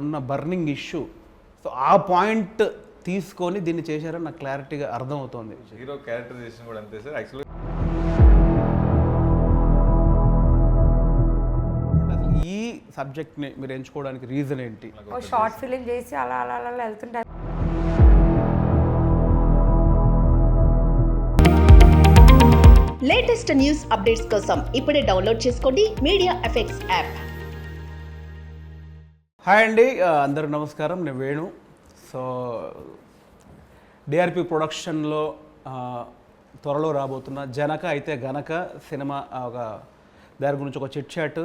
ఉన్న burning issue. So ఆ point తీసుకొని దీన్ని చేశారని నాకు క్లారిటీగా అర్థమవుతోంది. హీరో క్యారెక్టరైజేషన్ కూడా అంతే సార్. యాక్చువల్గా ఈ సబ్జెక్ట్ని మీరు ఎంచుకోవడానికి రీజన్ ఏంటి? ఓ షార్ట్ ఫిలిం చేసి అలా అలా అలా వెళ్తుంటారు. లేటెస్ట్ న్యూస్ అప్డేట్స్ కోసం ఇప్పుడే డౌన్లోడ్ చేసుకోండి మీడియా ఎఫెక్ట్స్ యాప్. హాయ్ అండి, అందరూ నమస్కారం. నేను వేణు. సో డిఆర్పి ప్రొడక్షన్లో త్వరలో రాబోతున్న జనక అయితే గనక సినిమా ఒక దాని గురించి ఒక చిట్ చాట్.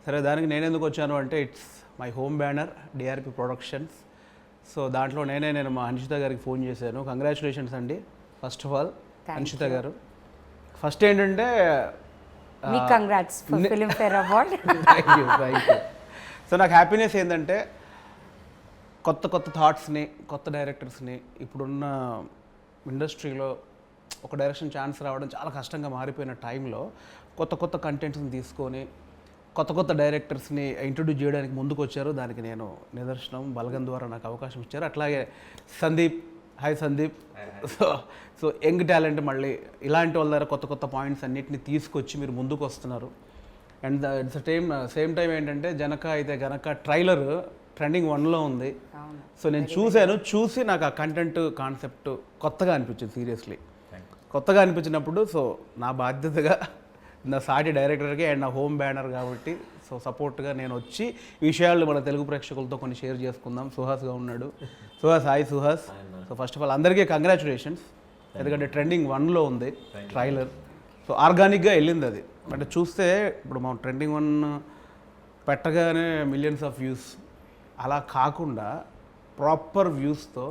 సరే, దానికి నేను ఎందుకు వచ్చాను అంటే it's my home banner DRP productions. So దాంట్లో నేను మా హన్షిత గారికి ఫోన్ చేశాను. కంగ్రాచులేషన్స్ అండి ఫస్ట్ ఆఫ్ ఆల్ హన్షిత గారు. ఫస్ట్ ఏంటంటే congrats for film fair award. Thank you. So నాకు హ్యాపీనెస్ ఏంటంటే కొత్త థాట్స్ని, కొత్త డైరెక్టర్స్ని, ఇప్పుడున్న ఇండస్ట్రీలో ఒక డైరెక్షన్ ఛాన్స్ రావడం చాలా కష్టంగా మారిపోయిన టైంలో కొత్త కంటెంట్స్ని తీసుకొని కొత్త డైరెక్టర్స్ని ఇంట్రొడ్యూస్ చేయడానికి ముందుకు వచ్చారు. దానికి నేను నిదర్శనం. బలగం ద్వారా నాకు అవకాశం ఇచ్చారు. అట్లాగే Sandeep, hi Sandeep. So young talent, మళ్ళీ ఇలాంటి వాళ్ళ దగ్గర కొత్త పాయింట్స్ అన్నిటిని తీసుకొచ్చి మీరు ముందుకు వస్తున్నారు. అండ్ ఇట్స్ సేమ్ టైం ఏంటంటే జనక అయితే గనక ట్రైలర్ ట్రెండింగ్ 1లో ఉంది. సో నేను చూసి నాకు ఆ కంటెంట్ కాన్సెప్ట్ కొత్తగా అనిపించింది. సీరియస్లీ కొత్తగా అనిపించినప్పుడు సో నా బాధ్యతగా నా సాటి డైరెక్టర్కి అండ్ నా హోమ్ బ్యానర్ కాబట్టి సో సపోర్ట్గా నేను వచ్చి ఈ విషయాలు మన తెలుగు ప్రేక్షకులతో కొన్ని షేర్ చేసుకుందాం. సుహాస్గా ఉన్నాడు. Suhas, hi Suhas. So first of all అందరికీ కంగ్రాచులేషన్స్, ఎందుకంటే ట్రెండింగ్ 1లో ఉంది ట్రైలర్. సో ఆర్గానిక్గా వెళ్ళింది అది. అంటే చూస్తే ఇప్పుడు మనం ట్రెండింగ్ 1 పెట్టగానే మిలియన్స్ ఆఫ్ వ్యూస్ అలా కాకుండా ప్రాపర్ వ్యూస్తో,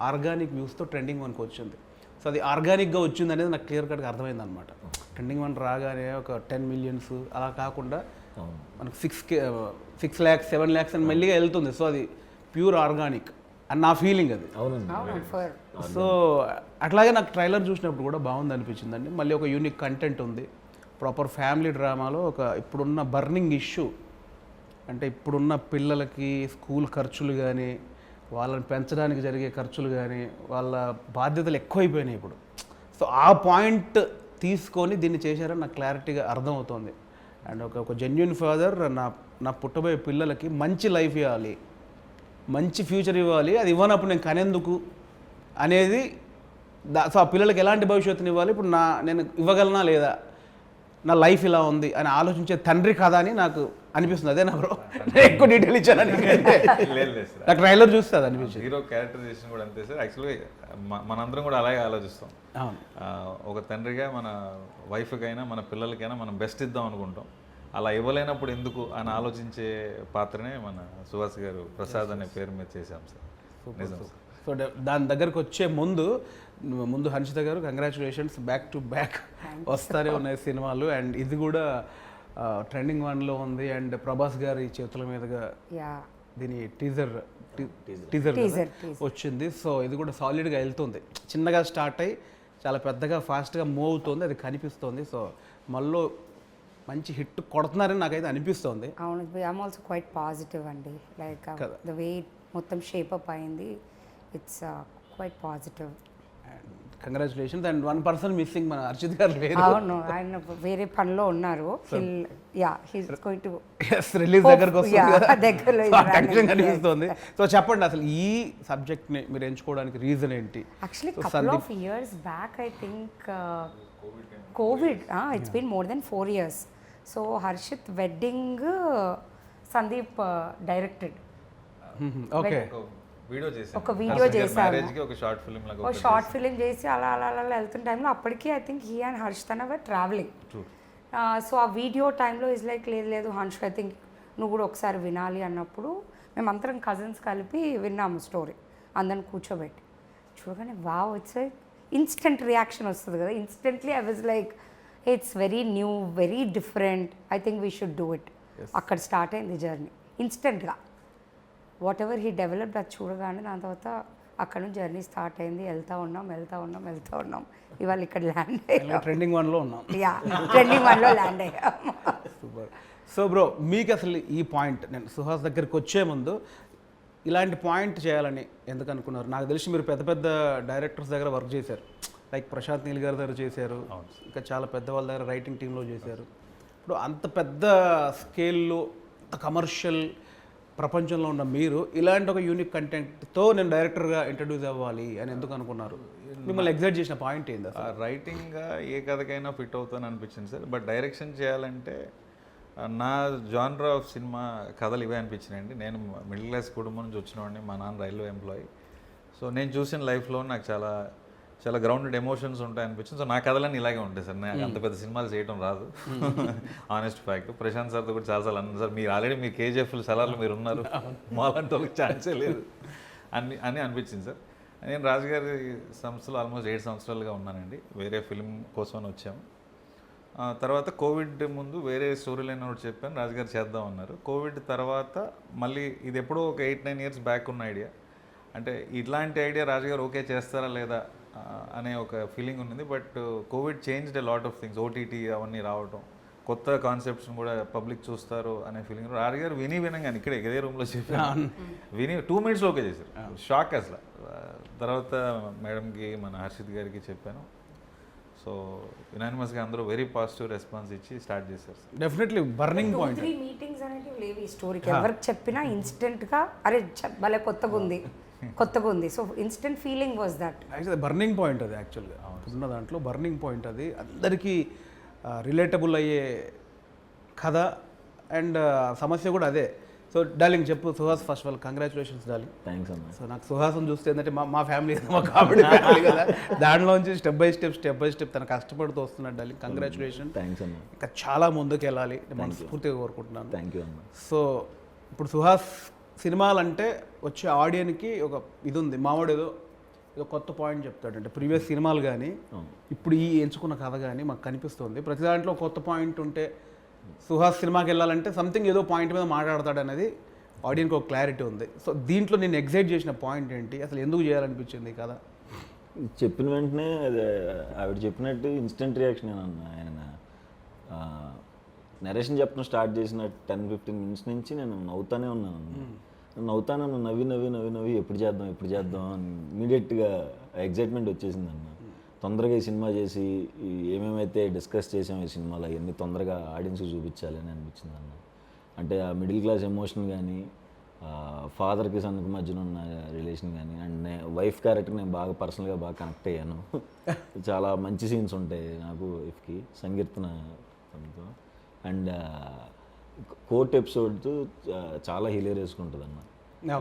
ఆర్గానిక్ వ్యూస్తో ట్రెండింగ్ 1కి వచ్చింది. సో అది ఆర్గానిక్గా వచ్చింది అనేది నాకు క్లియర్ కట్గా అర్థమైంది అనమాట. ట్రెండింగ్ 1 రాగానే ఒక 10 మిలియన్స్ అలా కాకుండా మనకు 6 lakhs 7 lakhs అని మెల్లిగా వెళ్తుంది. సో అది ప్యూర్ ఆర్గానిక్ అని నా ఫీలింగ్ అది. సో అట్లాగే నాకు ట్రైలర్ చూసినప్పుడు కూడా బాగుంది అనిపించిందండి. మళ్ళీ ఒక యూనిక్ కంటెంట్ ఉంది. ప్రాపర్ ఫ్యామిలీ డ్రామాలో ఒక ఇప్పుడున్న బర్నింగ్ ఇష్యూ, అంటే ఇప్పుడున్న పిల్లలకి స్కూల్ ఖర్చులు కానీ, వాళ్ళని పెంచడానికి జరిగే ఖర్చులు కానీ, వాళ్ళ బాధ్యతలు ఎక్కువైపోయినాయి ఇప్పుడు. సో ఆ పాయింట్ తీసుకొని దీన్ని చేశారని నాకు క్లారిటీగా అర్థమవుతోంది. అండ్ ఒక జెన్యున్ ఫాదర్ నా పుట్టబోయే పిల్లలకి మంచి లైఫ్ ఇవ్వాలి, మంచి ఫ్యూచర్ ఇవ్వాలి. అది ఇవ్వనప్పుడు నేను కనేందుకు అనేది సో ఆ పిల్లలకి ఎలాంటి భవిష్యత్తుని ఇవ్వాలి, ఇప్పుడు నేను ఇవ్వగలనా లేదా, నా లైఫ్ ఇలా ఉంది అని ఆలోచించే తండ్రి కదా అని నాకు అనిపిస్తుంది. అదే నా బ్రో ఎక్కువ డీటెయిల్ ఇచ్చాను. నాకు ట్రైలర్ చూస్తే అది అనిపించింది. హీరో క్యారెక్టరైజేషన్ కూడా అంతే సార్. యాక్చువల్గా మనందరం కూడా అలాగే ఆలోచిస్తాం. ఒక తండ్రిగా మన వైఫ్కైనా మన పిల్లలకైనా మనం బెస్ట్ ఇద్దాం అనుకుంటాం. అలా ఇవ్వలేనప్పుడు ఎందుకు అని ఆలోచించే పాత్రనే మన సుహాస్ గారు ప్రసాద్ అనే పేరు మీద చేశాం సార్. నిజం సార్. సో దాని దగ్గరకు వచ్చే ముందు హన్షిత గారు కంగ్రాచులేషన్స్, బ్యాక్ టు బ్యాక్ వస్తారే ఉన్నాయి సినిమాలు. అండ్ ఇది కూడా ట్రెండింగ్ 1లో ఉంది. అండ్ ప్రభాస్ గారి చేతుల మీదుగా దీని టీజర్ వచ్చింది. సో ఇది కూడా సాలిడ్గా వెళ్తుంది. చిన్నగా స్టార్ట్ అయ్యి చాలా పెద్దగా ఫాస్ట్గా మూవ్ అవుతుంది, అది కనిపిస్తుంది. సో మళ్ళీ మంచి హిట్ కొడుతున్నారని నాకైతే అనిపిస్తుంది. అవును, ఐఎమ్ ఆల్సో క్వైట్ పాజిటివ్ అండి. లైక్ ద వే మొత్తం షేప్ అప్ అయింది, it's quite positive. Congratulations. And 1 person missing, మన అర్చిత్ గారు లేరు. అవును, ఆయన వేరే పనిలో ఉన్నారు. రిలీజ్ దగ్గరకు వస్తుంది కనిపిస్తుంది. సో చెప్పండి, అసలు ఈ సబ్జెక్ట్ని మీరు ఎంచుకోవడానికి రీజన్ ఏంటి? Actually couple of years back I think Covid, it's been more than 4 years. So Harshit wedding Sandeep directed. Okay, ఒక వీడియో చేశాను, ఒక షార్ట్ ఫిలిం చేసి అలా అలా అలా వెళ్తున్న టైంలో అప్పటికి I think he and Harsh were travelling. So ఆ వీడియో టైంలో ఇస్ లైక్ లేదు హర్ష్, ఐ థింక్ నువ్వు కూడా ఒకసారి వినాలి అన్నప్పుడు మేమందరం కజిన్స్ కలిపి విన్నాము స్టోరీ, అందరిని కూర్చోబెట్టి. చూడగానే wow, it's like instant reaction వస్తుంది కదా. Instantly I was like it's very new, very different, I think we should do it. అక్కడ స్టార్ట్ అయింది జర్నీ ఇన్స్టెంట్గా. వాట్ ఎవర్ హీ డెవలప్డ్ అది చూడగానే దాని తర్వాత అక్కడ నుంచి జర్నీ స్టార్ట్ అయింది. వెళ్తూ ఉన్నాం. ఇవాళ ఇక్కడ ల్యాండ్ అయ్యాం. ట్రెండింగ్ 1లో ఉన్నాం. ట్రెండింగ్ 1లో ల్యాండ్ అయ్యాం. సూపర్. సో బ్రో, మీకు అసలు ఈ పాయింట్, నేను సుహాస్ దగ్గరికి వచ్చే ముందు ఇలాంటి పాయింట్ చేయాలని ఎందుకు అనుకున్నారు? నాకు తెలిసి మీరు పెద్ద పెద్ద డైరెక్టర్స్ దగ్గర వర్క్ చేశారు, లైక్ ప్రశాంత్ నీల్ గారి దగ్గర చేశారు, ఇంకా చాలా పెద్ద వాళ్ళ దగ్గర రైటింగ్ టీంలో చేశారు. ఇప్పుడు అంత పెద్ద స్కేల్లో అంత కమర్షియల్ ప్రపంచంలో ఉన్న మీరు ఇలాంటి ఒక యూనిక్ కంటెంట్తో నేను డైరెక్టర్గా ఇంట్రడ్యూస్ అవ్వాలి అని ఎందుకు అనుకున్నారు? మిమ్మల్ని ఎగ్జైట్ చేసిన పాయింట్ ఏంది? రైటింగ్గా ఏ కథకైనా ఫిట్ అవుతాను అనిపించింది సార్. బట్ డైరెక్షన్ చేయాలంటే నా జానర్ ఆఫ్ సినిమా కథలు ఇవే అనిపించినాయండి. నేను మిడిల్ క్లాస్ కుటుంబం నుంచి వచ్చినవాడిని, మా నాన్న రైల్వే ఎంప్లాయీ. సో నేను చూసిన లైఫ్లో నాకు చాలా చాలా గ్రౌండెడ్ ఎమోషన్స్ ఉంటాయి అనిపించింది. సో నా కథలన్నీ ఇలాగే ఉంటాయి సార్. నాకు అంత పెద్ద సినిమాలు చేయడం రాదు, ఆనెస్ట్ ఫ్యాక్ట్. ప్రశాంత్ సార్తో కూడా చాలాసార్లు అన్నారు, సార్ మీరు ఆల్రెడీ మీరు కేజీఎఫ్లు సలార్లు మీరు ఉన్నారు, మాలాంటి వాళ్ళకి ఛాన్సే లేదు అని అనిపించింది సార్. నేను రాజుగారి సంస్థలో ఆల్మోస్ట్ 7 సంవత్సరాలుగా ఉన్నానండి. వేరే ఫిల్మ్ కోసమని వచ్చాము. తర్వాత కోవిడ్ ముందు వేరే స్టోరీ లైన్ ఒకటి చెప్పాను, రాజుగారు చేద్దాం అన్నారు. కోవిడ్ తర్వాత మళ్ళీ ఇది ఎప్పుడో ఒక 8-9 ఇయర్స్ బ్యాక్ ఉన్న ఐడియా. అంటే ఇట్లాంటి ఐడియా రాజుగారు ఓకే చేస్తారా లేదా అనే ఒక ఫీలింగ్ ఉంది. But Covid changed a lot of things. OTT అవన్నీ రావటం, కొత్త కాన్సెప్ట్స్ని కూడా పబ్లిక్ చూస్తారు అనే ఫీలింగ్. రాజుగారు వినంగానే ఇక్కడే ఇదే రూమ్లో చెప్పాను, 2 minutesలో ఓకే చేశారు. షాక్ అసలు. తర్వాత మేడంకి, మన హర్షిత్ గారికి చెప్పాను. సో యునానిమస్గా అందరూ వెరీ పాజిటివ్ రెస్పాన్స్ ఇచ్చి స్టార్ట్ చేశారు. Definitely burning point. 3 మీటింగ్స్ అనేవి లేవు ఈ స్టోరీకి. ఎవరికి చెప్పినా ఇన్స్టెంట్గా అరే భలే కొత్తగా ఉంది. So instant feeling was that. Actually burning point అది. యాక్చువల్గా ఉన్న దాంట్లో బర్నింగ్ పాయింట్ అది, అందరికీ రిలేటబుల్ అయ్యే కథ అండ్ సమస్య కూడా అదే. సో డార్లింగ్ చెప్పు Suhas, first of all congratulations darling. Thanks అన్న. సో నాకు సుహాసం చూస్తే ఏంటంటే మా ఫ్యామిలీ, మా కామెడీ ఫ్యామిలీ కదా, దాంట్లోంచి స్టెప్ బై స్టెప్ తను కష్టపడుతూ వస్తున్నాడు డార్లింగ్. కంగ్రాచులేషన్. థ్యాంక్స్ అన్న. ఇంకా చాలా ముందుకు వెళ్ళాలి మనస్ఫూర్తిగా కోరుకుంటున్నాను. థ్యాంక్ యూ అన్న. సో ఇప్పుడు సుహాస్ సినిమాలంటే వచ్చే ఆడియన్కి ఒక ఇది ఉంది, మావాడు ఏదో కొత్త పాయింట్ చెప్తాడు. అంటే ప్రీవియస్ సినిమాలు కానీ ఇప్పుడు ఈ ఎంచుకున్న కథ కానీ మాకు కనిపిస్తుంది, ప్రతి దాంట్లో కొత్త పాయింట్ ఉంటే సుహాస్ సినిమాకి వెళ్ళాలంటే సంథింగ్ ఏదో పాయింట్ మీద మాట్లాడతాడు అనేది ఆడియన్కి ఒక క్లారిటీ ఉంది. సో దీంట్లో నేను ఎగ్జైట్ చేసిన పాయింట్ ఏంటి, అసలు ఎందుకు చేయాలనిపించింది కదా? చెప్పిన వెంటనే ఆవిడ చెప్పినట్టు ఇన్స్టెంట్ రియాక్షన్ అన్న. ఆయన నరేషన్ చెప్పడం స్టార్ట్ చేసిన 10-15 minutes నుంచి నేను నవ్వుతానే ఉన్నాను. నవ్వి ఎప్పుడు చేద్దాం అని ఇమీడియట్గా ఎగ్జైట్మెంట్ వచ్చేసింది అన్న. తొందరగా ఈ సినిమా చేసి ఏమేమైతే డిస్కస్ చేసాం ఈ సినిమాలో అవన్నీ తొందరగా ఆడియన్స్కి చూపించాలి అని అనిపించింది అన్న. అంటే ఆ మిడిల్ క్లాస్ ఎమోషన్ కానీ, ఫాదర్కి సన్కి మధ్యన ఉన్న రిలేషన్ కానీ, అండ్ వైఫ్ క్యారెక్టర్ నేను బాగా పర్సనల్గా బాగా కనెక్ట్ అయ్యాను. చాలా మంచి సీన్స్ ఉంటాయి నాకు వైఫ్కి, సంకీర్తన తనతో. అండ్ కోర్ట్ ఎపిసోడ్ చాలా హిలేరియస్గా ఉంటుంది అన్న.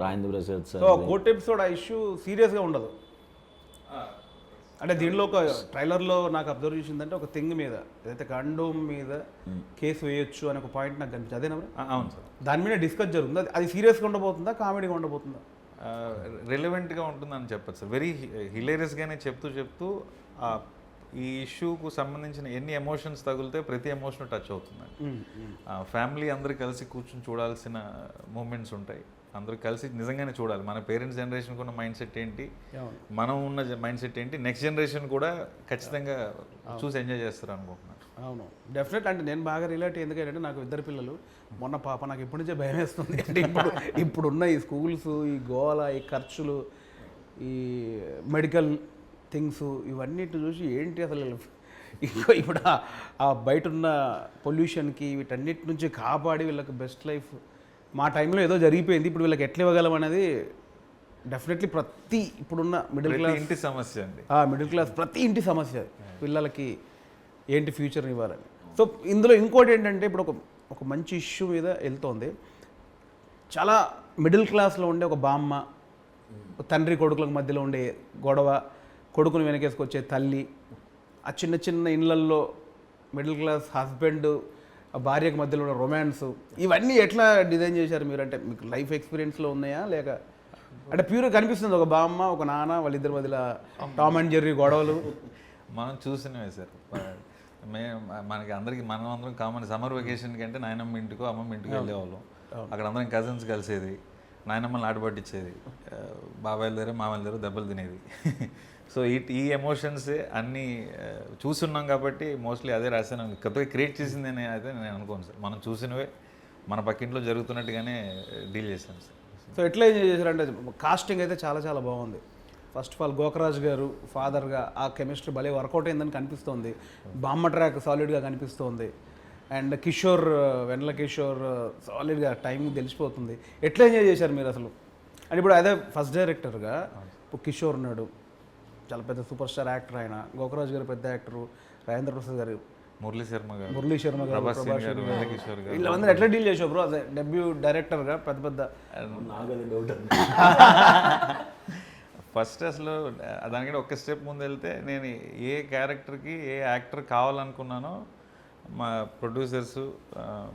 Rajendra Prasad sir court episode ఆ ఇష్యూ సీరియస్గా ఉండదు. అంటే దీనిలో ఒక ట్రైలర్లో నాకు అబ్జర్వ్ చేసిందంటే ఒక థింగ్ మీద, ఏదైతే కండోమ్ మీద కేసు వేయొచ్చు అనే ఒక పాయింట్ నాకు కనిపించింది. అదేనా? అవును సార్. దాని మీద డిస్కస్ జరుగుతుంది. అది సీరియస్గా ఉండబోతుందా, కామెడీగా ఉండబోతుందా? రిలవెంట్గా ఉంటుందని చెప్పచ్చు సార్. వెరీ హిలేరియస్గానే చెప్తూ ఈ ఇష్యూకు సంబంధించిన ఎన్ని ఎమోషన్స్ తగిలితే ప్రతి ఎమోషన్ టచ్ అవుతుందండి. ఫ్యామిలీ అందరూ కలిసి కూర్చొని చూడాల్సిన మూమెంట్స్ ఉంటాయి. అందరూ కలిసి నిజంగానే చూడాలి. మన పేరెంట్స్ జనరేషన్కి ఉన్న మైండ్ సెట్ ఏంటి, మనం ఉన్న మైండ్ సెట్ ఏంటి, నెక్స్ట్ జనరేషన్ కూడా ఖచ్చితంగా చూసి ఎంజాయ్ చేస్తారు అనుకుంటున్నాను. అవును, డెఫినెట్. అంటే నేను బాగా రిలేట్ ఎందుకంటే నాకు 2 పిల్లలు. మొన్న పాప నాకు ఇప్పటి నుంచే భయం వేస్తుంది. అంటే ఇప్పుడున్న ఈ స్కూల్స్, ఈ గోల, ఈ ఖర్చులు, ఈ మెడికల్ థింగ్స్ ఇవన్నిటి చూసి ఏంటి అసలు ఇప్పుడు ఆ బయట ఉన్న పొల్యూషన్కి వీటన్నిటి నుంచి కాపాడి వీళ్ళకి బెస్ట్ లైఫ్ మా టైంలో ఏదో జరిగిపోయింది, ఇప్పుడు వీళ్ళకి ఎట్లా ఇవ్వగలం అనేది డెఫినెట్లీ ప్రతి ఇప్పుడున్న మిడిల్ క్లాస్ ఇంటి సమస్య అండి. మిడిల్ క్లాస్ ప్రతి ఇంటి సమస్య పిల్లలకి ఏంటి ఫ్యూచర్ని ఇవ్వాలని. సో ఇందులో ఇంకోటి ఏంటంటే ఇప్పుడు ఒక మంచి ఇష్యూ మీద వెళ్తోంది. చాలా మిడిల్ క్లాస్లో ఉండే ఒక బామ్మ, తండ్రి కొడుకులకు మధ్యలో ఉండే గొడవ, కొడుకుని వెనకేసుకొచ్చే తల్లి, ఆ చిన్న చిన్న ఇళ్ళల్లో మిడిల్ క్లాస్ హస్బెండ్ భార్యకు మధ్యలో ఉన్న రొమాన్స్, ఇవన్నీ ఎట్లా డిజైన్ చేశారు మీరు? అంటే మీకు లైఫ్ ఎక్స్పీరియన్స్లో ఉన్నాయా, లేక అంటే ప్యూర్గా కనిపిస్తుంది ఒక బామ్మ ఒక నాన్న వాళ్ళిద్దరి మధ్యలో టామ్ అండ్ జెర్రీ గొడవలు? మనం చూసినవే సార్. మనకి అందరికీ మనం అందరం కామన్ సమ్మర్ వెకేషన్ కంటే నాయనమ్మ ఇంటికో అమ్మమ్మ ఇంటికి వెళ్ళేవాళ్ళం. అక్కడ అందరం కజిన్స్ కలిసేది, నాయనమ్మని ఆటపట్టించేది, బాబాయిల దగ్గర మామయ్య దగ్గర దెబ్బలు తినేది. సో ఈ ఎమోషన్సే అన్నీ చూస్తున్నాం కాబట్టి మోస్ట్లీ అదే రాశాను. కొత్తగా క్రియేట్ చేసింది అయితే నేను అనుకోను సార్. మనం చూసినవే మన పక్కింట్లో జరుగుతున్నట్టుగానే డీల్ చేశాను సార్. సో ఎట్లా ఎంజాయ్ చేశారంటే కాస్టింగ్ అయితే చాలా చాలా బాగుంది. ఫస్ట్ ఆఫ్ ఆల్ గోకరాజ్ గారు ఫాదర్గా ఆ కెమిస్ట్రీ భలే వర్కౌట్ అయిందని కనిపిస్తోంది. బామ్మ ట్రాక్ సాలిడ్గా కనిపిస్తోంది. అండ్ కిషోర్ వెన్నెల కిషోర్ సాలిడ్గా టైంకి తెలిసిపోతుంది. ఎట్లా ఎంజాయ్ చేశారు మీరు అసలు? అండ్ ఇప్పుడు అదే ఫస్ట్ డైరెక్టర్గా ఇప్పుడు కిషోర్ ఉన్నాడు, చాలా పెద్ద సూపర్ స్టార్ యాక్టర్ ఆయన. గోకరాజ్ గారు పెద్ద యాక్టరు, రాజేంద్ర ప్రసాద్ గారు, మురళీ శర్మ గారు, ప్రభాస్ గారు, వెంకటేశ్వర్ గారు, వీళ్ళందరూ ఎట్లా డీల్ చేసావు బ్రో అదే డెబ్యూ డైరెక్టర్గా పెద్ద పెద్ద? నాకు అది డౌట్ అండి. ఫస్ట్ అసలు దానికంటే ఒక్క స్టెప్ ముందు వెళ్తే నేను ఏ క్యారెక్టర్కి ఏ యాక్టర్ కావాలనుకున్నానో మా ప్రొడ్యూసర్స్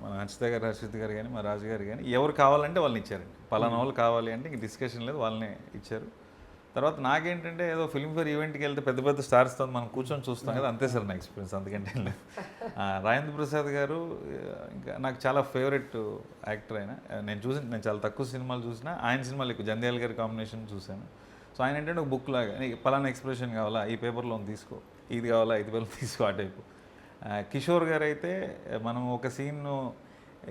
మన హర్షిత గారు, హర్షిత్ గారు కానీ మా రాజు గారు కానీ ఎవరు కావాలంటే వాళ్ళని ఇచ్చారండి. పలానా వాళ్ళు కావాలి అంటే ఇంక డిస్కషన్ లేదు, వాళ్ళనే ఇచ్చారు. తర్వాత నాకేంటంటే ఏదో ఫిల్మ్ఫేర్ ఈవెంట్కి వెళ్తే పెద్ద పెద్ద స్టార్స్తో మనం కూర్చొని చూస్తాం కదా, అంతే సార్ నా ఎక్స్పీరియన్స్, అందుకంటే లేదు. రాజేంద్ర ప్రసాద్ గారు ఇంకా నాకు చాలా ఫేవరెట్ యాక్టర్ ఆయన. నేను చాలా తక్కువ సినిమాలు చూసినా ఆయన సినిమాలు ఎక్కువ, జంధ్యాల గారి కాంబినేషన్ చూశాను. సో ఆయన ఏంటంటే ఒక బుక్ లాగా, నీకు పలానా ఎక్స్ప్రెషన్ కావాలా ఈ పేపర్లో తీసుకో, ఇది కావాలా ఇది పేపర్లో తీసుకో, ఆ టైపు. కిషోర్ గారు అయితే మనం ఒక సీన్ను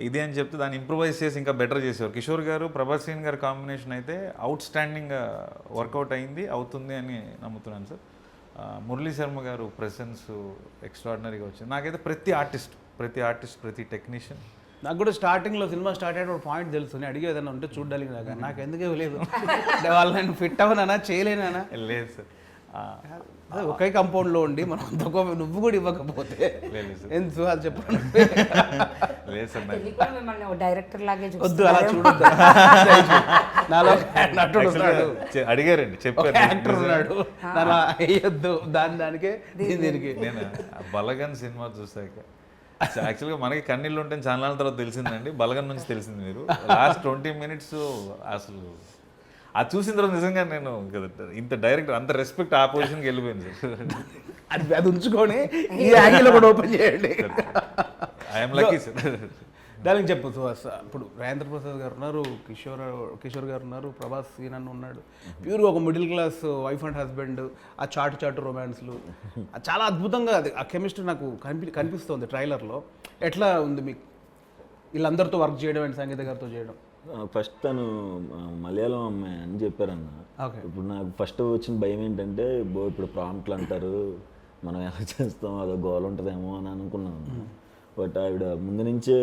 ఇది అని చెప్తే దాన్ని ఇంప్రూవైజ్ చేసి ఇంకా బెటర్ చేసేవారు. కిషోర్ గారు ప్రభాస్ సీన్ గారి కాంబినేషన్ అయితే అవుట్ స్టాండింగ్గా వర్కౌట్ అయింది, అవుతుంది అని నమ్ముతున్నాను సార్. మురళీ శర్మ గారు ప్రెసెన్స్ ఎక్స్ట్రాడినరీగా వచ్చింది. నాకైతే ప్రతి ఆర్టిస్ట్ ప్రతి టెక్నీషియన్. నాకు కూడా స్టార్టింగ్లో సినిమా స్టార్ట్ అయ్యే ఒక పాయింట్ తెలుసు, నేను అడిగే ఏదైనా ఉంటే చూడడానికి నాకు ఎందుకే లేదు అంటే వాళ్ళు నేను ఫిట్ అవ్వనా చేయలేనా? లేదు సార్, అదే ఒకే కంపౌండ్లో ఉండి మనం అంతకో నువ్వు కూడా ఇవ్వకపోతే ఎందుకు అది చెప్పండి. లేదు సార్, మిమ్మల్ని డైరెక్టర్ లాగే వద్దు అలా చూడొద్దు. నాలో నటుడు ఉన్నాడు, అడిగారండి, చెప్పారు యాక్టర్ ఉన్నాడు, అలా వేయొద్దు దానికే దీనికి. నేను బలగన్ సినిమా చూసాక యాక్చువల్గా మనకి కన్నీళ్ళు ఉంటే చాలా తర్వాత తెలిసిందండి, బలగన్ నుంచి తెలిసింది. మీరు లాస్ట్ 20 minutes అసలు అది చూసిన తర్వాత నిజంగా నేను ఇంత డైరెక్టర్ అంత రెస్పెక్ట్ ఆ పొజిషన్కి వెళ్ళిపోయింది సార్. అది ఉంచుకొని ఈ యాంగిల్ కూడా ఓపెన్ చేయండి. I'm lucky sir. దానికి చెప్పు సుహాస్, ఇప్పుడు రాజేంద్ర ప్రసాద్ గారు ఉన్నారు, కిషోర్ గారు ఉన్నారు, ప్రభాస్ సీన్ ఉన్నాడు. ప్యూర్గా ఒక middle class wife and husband, ఆ చాటు రొమాన్స్లు చాలా అద్భుతంగా అది ఆ కెమిస్ట్రీ నాకు కనిపిస్తుంది ట్రైలర్లో. ఎట్లా ఉంది మీకు వీళ్ళందరితో వర్క్ చేయడం అండ్ సంగీత గారితో చేయడం? ఫస్ట్ తను మలయాళం అమ్మాయి అని చెప్పారన్న. ఇప్పుడు నాకు ఫస్ట్ వచ్చిన భయం ఏంటంటే ఇప్పుడు ప్రాంప్ట్లు అంటారు, మనం ఎలా చేస్తాం అదో గోల్ ఉంటుందేమో అని అనుకున్నాను. బట్ ఆవిడ ముందు నుంచే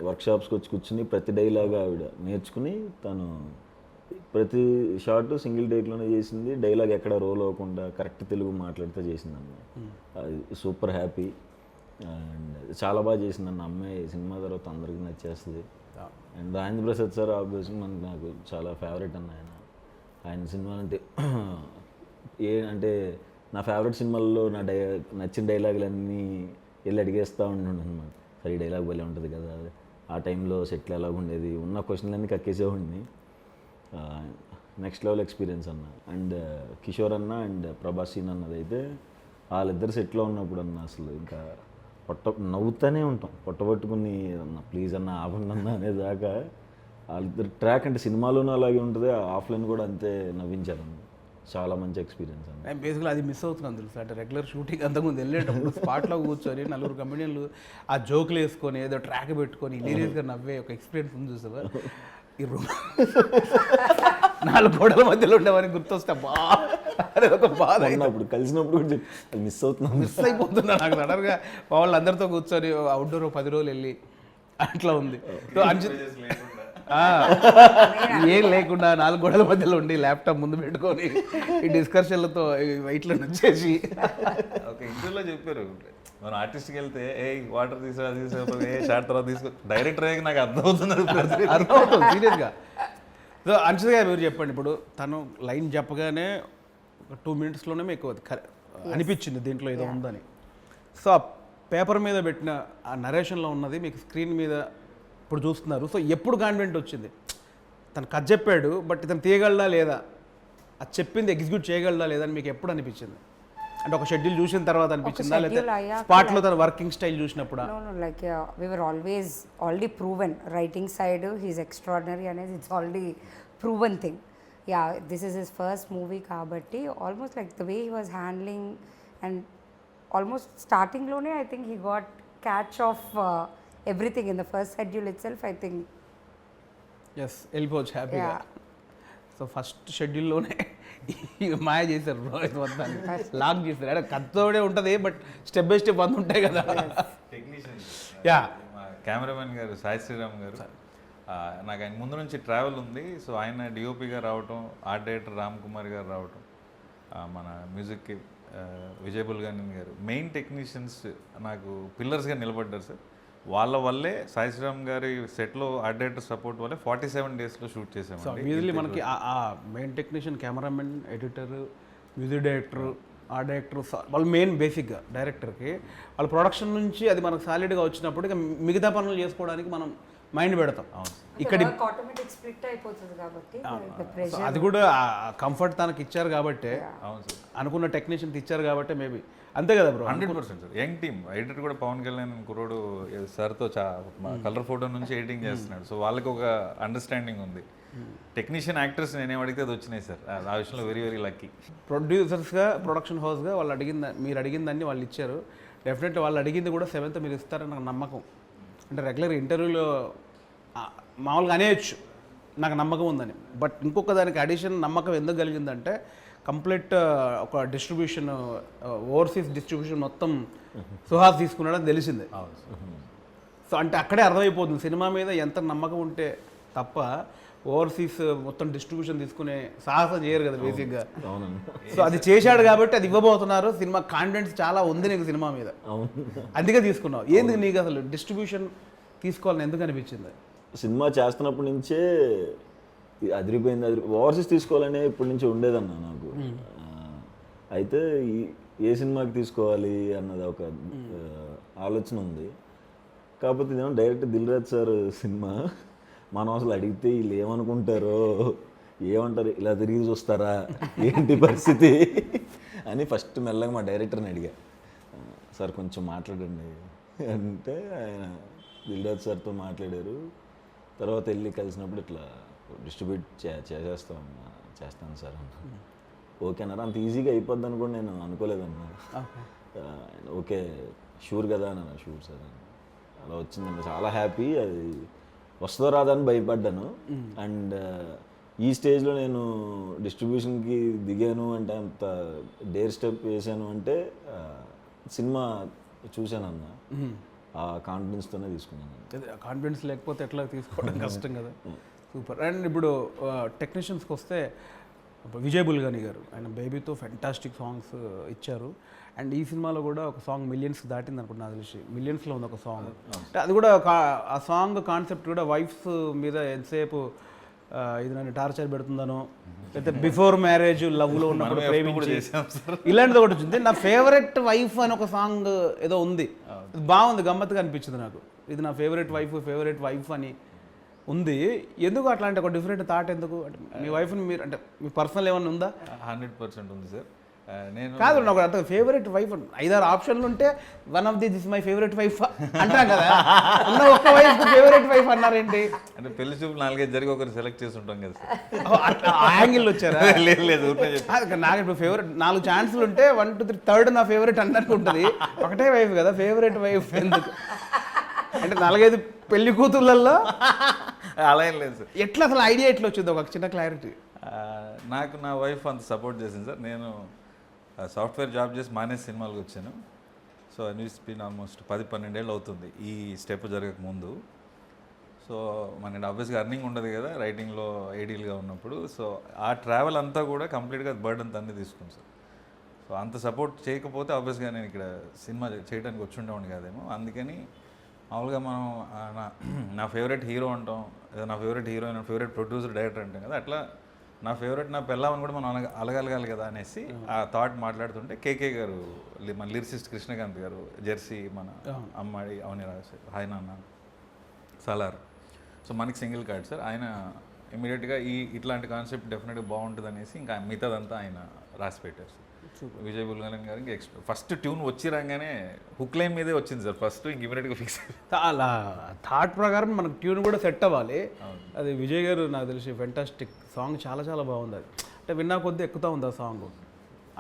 వర్క్షాప్స్కి వచ్చి కూర్చుని ప్రతి డైలాగ్ ఆవిడ నేర్చుకుని తను ప్రతి షార్ట్ సింగిల్ టేక్లోనే చేసింది. డైలాగ్ ఎక్కడ రోల్ అవ్వకుండా కరెక్ట్ తెలుగు మాట్లాడితే చేసిందన్న. అది సూపర్ హ్యాపీ అండ్ చాలా బాగా చేసిందన్న అమ్మాయి. సినిమా తర్వాత అందరికీ నచ్చేస్తుంది. And Rajendra Prasad sir obviously నాకు చాలా ఫేవరెట్ అన్న. ఆయన సినిమా అంటే అంటే నా ఫేవరెట్ సినిమాల్లో నచ్చిన డైలాగులన్నీ వెళ్ళి అడిగేస్తూ ఉంటుండే అనమాట. సరే ఈ డైలాగ్ భలే ఉంటుంది కదా, ఆ టైంలో సెట్లు ఎలాగ ఉండేది, ఉన్న క్వశ్చన్లన్నీ కక్కేసేవాడిని. నెక్స్ట్ లెవెల్ ఎక్స్పీరియన్స్ అన్న. అండ్ కిషోర్ అన్న అండ్ ప్రభాస్ సీన్ అన్నది అయితే వాళ్ళిద్దరు సెట్లో ఉన్నప్పుడు అన్న అసలు ఇంకా నవ్వుతూనే ఉంటాం, పొట్టబట్టుకుని అన్న ప్లీజ్ అన్న ఆపండి అన్న అనేదాకా. వాళ్ళిద్దరు ట్రాక్ అంటే సినిమాలోనూ అలాగే ఉంటుంది, ఆఫ్లైన్ కూడా అంతే నవ్వించారన్న. చాలా మంచి ఎక్స్పీరియన్స్ అన్న. నేను బేసిక్గా అది మిస్ అవుతున్నాను తెలుసు. అంటే రెగ్యులర్ షూటింగ్ అంతకుముందు వెళ్ళేటప్పుడు స్పాట్లో కూర్చొని నలుగురు కమెడియన్లు ఆ జోకులు వేసుకొని ఏదో ట్రాక్ పెట్టుకొని హిలీరియస్గా నవ్వే ఒక ఎక్స్పీరియన్స్ ఉంది చూసావా. ఈ రూమ్ 4 గోడల మధ్యలో ఉండేవాని గుర్తొస్తే బా అదే ఒక బాధ. అప్పుడు కలిసినప్పుడు కూడా మిస్ అవుతున్నాం, మిస్ అయిపోతున్నా నాకు సడన్గా. వాళ్ళందరితో కూర్చొని అవుట్డోర్ 10 రోజులు వెళ్ళి అట్లా ఉంది. ఏం లేకుండా 4 గోడల మధ్యలో ఉండి ల్యాప్టాప్ ముందు పెట్టుకొని ఈ డిస్కషన్లతో వెయిట్లో వచ్చేసి ఒక ఇంటర్వ్యూలో చెప్పారు, మనం ఆర్టిస్ట్కి వెళ్తే ఏ వాటర్ తీసుకో ఏ షార్ట్ తర్వాత తీసుకో, డైరెక్టర్ అయ్యాక నాకు అర్థమవుతుంది సీరియస్గా. సో అంశ గారు మీరు చెప్పండి, ఇప్పుడు తను లైన్ చెప్పగానే ఒక 2 minutesలోనే మీకు అనిపించింది దీంట్లో ఏదో ఉందని. సో ఆ పేపర్ మీద పెట్టిన ఆ నరేషన్లో ఉన్నది మీకు స్క్రీన్ మీద ఇప్పుడు చూస్తున్నారు. సో ఎప్పుడు కాన్ఫిడెంట్ వచ్చింది? తను కథ చెప్పాడు, బట్ ఇతను తీయగలడా లేదా, అది చెప్పింది ఎగ్జిక్యూట్ చేయగలడా లేదా అని మీకు ఎప్పుడు అనిపించింది? అంటే ఒక షెడ్యూల్ చూసిన తర్వాత అనిపించిందా, లేదా స్పాట్లో తన వర్కింగ్ స్టైల్ చూసినప్పుడు? Like we were always already proven writing side he's extraordinary అనేది it's already proven thing. Yeah this is his first movie కాబట్టి almost like the way he was handling and almost స్టార్టింగ్లోనే I think he got catch of everything in the first schedule itself. I think ఎస్ వెళ్ళిపోవచ్చు హ్యాపీగా. Yeah. So first షెడ్యూల్లోనే మాయ చేశారు bro, ఇది వద్దని లాక్ చేశారు. అంటే కత్తోడే ఉంటుంది, బట్ స్టెప్ బై స్టెప్ అంత ఉంటాయి కదా. యా, మా కెమెరామెన్ గారు సాయి శ్రీరామ్ గారు, నాకు ఆయన ముందు నుంచి ట్రావెల్ ఉంది. సో ఆయన డిఓపిగా రావటం, ఆర్ట్ డైరెక్టర్ రామ్ కుమార్ గారు రావటం, మన మ్యూజిక్కి విజయ్ బుల్గానిన్ గారు, మెయిన్ టెక్నీషియన్స్ నాకు పిల్లర్స్గా నిలబడ్డారు సార్. వాళ్ళ వల్లే సాయి శ్రీరామ్ గారి సెట్లో ఆర్ట్ డైరెక్టర్ సపోర్ట్ వల్లే 47 డేస్లో షూట్ సో చేసామండి. మ్యూజిక్లీ మనకి ఆ main technician, cameraman, editor, music director, art director, వాళ్ళు మెయిన్ బేసిక్గా డైరెక్టర్కి వాళ్ళ ప్రొడక్షన్ నుంచి అది మనకు సాలిడ్గా వచ్చినప్పుడు ఇక మిగతా పనులు చేసుకోవడానికి మనం మైండ్ పెడతాం. ఇక్కడ ఆటోమేటిక్ స్ప్లిట్ అయిపోతుంది కాబట్టి సో అది కూడా కంఫర్ట్ తనకి ఇచ్చారు కాబట్టి, అవును సార్, అనుకున్న టెక్నీషియన్స్ ఇచ్చారు కాబట్టి మేబీ అంతే కదా bro. 100% sir. Young team, editor కూడా పవన్ కళ్యాణ్ కుర్రోడు సార్తో కలర్ ఫోటో నుంచి ఎడిటింగ్ చేస్తున్నాడు. సో వాళ్ళకి ఒక అండర్స్టాండింగ్ ఉంది. టెక్నీషియన్, యాక్టర్స్ నేనేం అడిగితే అది వచ్చినాయి సార్. ఆ విషయంలో వెరీ వెరీ లక్కీ. ప్రొడ్యూసర్స్గా, ప్రొడక్షన్ హౌస్గా వాళ్ళు మీరు అడిగిందాన్ని వాళ్ళు ఇచ్చారు. డెఫినెట్లీ వాళ్ళు అడిగింది కూడా 7th మీరు ఇస్తారని నాకు నమ్మకం. అంటే రెగ్యులర్ ఇంటర్వ్యూలో మామూలుగా అనేయచ్చు నాకు నమ్మకం ఉందని, బట్ ఇంకొక దానికి అడిషన్ నమ్మకం ఎందుకు కలిగిందంటే కంప్లీట్ ఒక డిస్ట్రిబ్యూషన్, ఓవర్సీస్ డిస్ట్రిబ్యూషన్ మొత్తం సుహాస్ తీసుకున్నాడని తెలిసిందే. సో అంటే అక్కడే అర్థమైపోతుంది సినిమా మీద ఎంత నమ్మకం ఉంటే తప్ప ఓవర్సీస్ మొత్తం డిస్ట్రిబ్యూషన్ తీసుకునే సాహసం చేయరు కదా బేసిక్గా. సో అది చేశాడు కాబట్టి అది ఇవ్వబోతున్నారు. సినిమా కాన్ఫిడెన్స్ చాలా ఉంది నీకు సినిమా మీద, అందుకే తీసుకున్నావు. ఏంది నీకు అసలు డిస్ట్రిబ్యూషన్ తీసుకోవాలని ఎందుకు అనిపించింది? సినిమా చేస్తున్నప్పటి నుంచే అదిరిపోయింది. ఓవర్సీస్ తీసుకోవాలనే ఇప్పటి నుంచి ఉండేదన్న నాకు. అయితే ఏ సినిమాకి తీసుకోవాలి అన్నది ఒక ఆలోచన ఉంది. కాకపోతే ఇదేమో direct Dil Raju sir cinema, మనం అసలు అడిగితే వీళ్ళు ఏమనుకుంటారో, ఏమంటారు, ఇలా తిరిగి చూస్తారా, ఏంటి పరిస్థితి అని ఫస్ట్ మెల్లగా మా డైరెక్టర్ని అడిగా, సార్ కొంచెం మాట్లాడండి అంటే ఆయన దిల్ రాజు సార్తో మాట్లాడారు. తర్వాత వెళ్ళి కలిసినప్పుడు ఇట్లా డిస్ట్రిబ్యూట్ చేస్తాను సార్ అన్న. ఓకేనారా, అంత ఈజీగా అయిపోద్ది అని కూడా నేను అనుకోలేదన్నా. ఓకే షూర్ కదా అన్న, షూర్ సార్ అని. అలా వచ్చిందన్న, చాలా హ్యాపీ. అది వస్తుందో రాదని భయపడ్డాను. అండ్ ఈ స్టేజ్లో నేను డిస్ట్రిబ్యూషన్కి దిగాను అంటే, అంత డేర్ స్టెప్ వేసాను అంటే సినిమా చూశానన్న, ఆ కాన్ఫిడెన్స్తోనే తీసుకున్నాను. కాన్ఫిడెన్స్ లేకపోతే ఎట్లా తీసుకోవడం కష్టం కదా. సూపర్. అండ్ ఇప్పుడు టెక్నీషియన్స్కి వస్తే విజయ్ బుల్గాని గారు, ఆయన బేబీతో ఫెంటాస్టిక్ సాంగ్స్ ఇచ్చారు. అండ్ ఈ సినిమాలో కూడా ఒక సాంగ్ మిలియన్స్ దాటింది అనుకుంటున్నా, నాకు తెలిసి మిలియన్స్లో ఉంది ఒక సాంగ్. అంటే అది కూడా ఆ సాంగ్ కాన్సెప్ట్ కూడా వైఫ్స్ మీద ఎంతసేపు ఇది నన్ను టార్చర్ పెడుతుందనో, లేకపోతే బిఫోర్ మ్యారేజ్ లవ్లో ఉన్నప్పుడు ప్రేమించి ఇలాంటిది ఒకటి వచ్చింది. నా ఫేవరెట్ వైఫ్ అని ఒక సాంగ్ ఏదో ఉంది, బాగుంది, గమ్మత్తుగా అనిపించింది నాకు. ఇది నా ఫేవరెట్ వైఫ్ అని ఉంది. ఎందుకు అట్లాంటి ఒక డిఫరెంట్ థాట్ ఎందుకు? అంటే మీ వైఫ్ని మీరు, అంటే మీ పర్సనల్ ఏమన్నా ఉందా? 100% ఉంది సార్. నేను కాదు, నాకు అంత ఫేవరెట్ వైఫ్ 5-6 ఆప్షన్లు ఉంటే one of this my favourite wife అంటాం కదా, ఉన్న ఒక్క వైఫ్ ఫేవరెట్ వైఫ్ అన్నారేంటి? అంటే పెళ్లి చూపు 4-5 జరిగి ఒకరు సెలెక్ట్ చేసి ఉంటాం కదా సార్. ఆ యాంగిల్ వచ్చారా? లేదు నాకు ఇప్పుడు ఫేవరెట్ 4 ఛాన్సులు ఉంటే 1, 2, 3 థర్డ్ నా ఫేవరెట్ అన్నట్టు ఉంటుంది. ఒకటే వైఫ్ కదా, ఫేవరెట్ వైఫ్ ఎందుకు? అంటే 4-5 పెళ్లి కూతుర్లలో అలా ఏం లేదు సార్. ఎట్లా అసలు ఐడియా ఎట్లా వచ్చింది? ఒక చిన్న క్లారిటీ. నాకు నా వైఫ్ అంత సపోర్ట్ చేసింది సార్. నేను సాఫ్ట్వేర్ జాబ్ చేసి మానేసి సినిమాలకు వచ్చాను. సో న్యూస్ బీన్ ఆల్మోస్ట్ 10-12 ఏళ్ళు అవుతుంది ఈ స్టెప్ జరగక ముందు. సో మన ఆబ్వియస్గా అర్నింగ్ ఉండదు కదా రైటింగ్లో ఐడియల్గా ఉన్నప్పుడు. సో ఆ ట్రావెల్ అంతా కూడా కంప్లీట్గా బర్డన్ తన్ని తీసుకుంది సార్. సో అంత సపోర్ట్ చేయకపోతే ఆబ్వియస్గా నేను ఇక్కడ సినిమా చేయడానికి వచ్చి ఉండేవాడిని కాదేమో. అందుకని మామూలుగా మనం నా ఫేవరెట్ హీరో అంటాం, లేదా నా favourite heroine, favourite producer, director అంటాం కదా, అట్లా నా ఫేవరెట్ నా పెళ్ళామని కూడా మనం అలగలగాలి కదా అనేసి ఆ థాట్ మాట్లాడుతుంటే కేకే గారు, మన లిరిసిస్ట్ కృష్ణకాంత్ గారు, జెర్సీ, మన అమ్మాడి అవని రాజు, హాయ్ నాన్న, సలార్, సో మనకి సింగిల్ కార్డ్ సార్. ఆయన ఇమీడియట్గా ఇట్లాంటి కాన్సెప్ట్ డెఫినెట్గా బాగుంటుంది అనేసి ఇంకా మిగతాదంతా ఆయన రాసి పెట్టారు సార్. విజయ్ బుల్గానిన్ గారికి ఫస్ట్ ట్యూన్ వచ్చి రాగానే హుక్ లైన్ మీదే వచ్చింది సార్ ఫస్ట్, ఇంక ఇమీడియట్గా ఫిక్స్ అలా థాట్ ప్రకారం మనకు ట్యూన్ కూడా సెట్ అవ్వాలి. అది విజయ్ గారు నాకు తెలిసి ఫెంటాస్టిక్ సాంగ్, చాలా చాలా బాగుంది. అది అంటే విన్నా కొద్దీ ఎక్కుతూ ఉంది ఆ సాంగ్.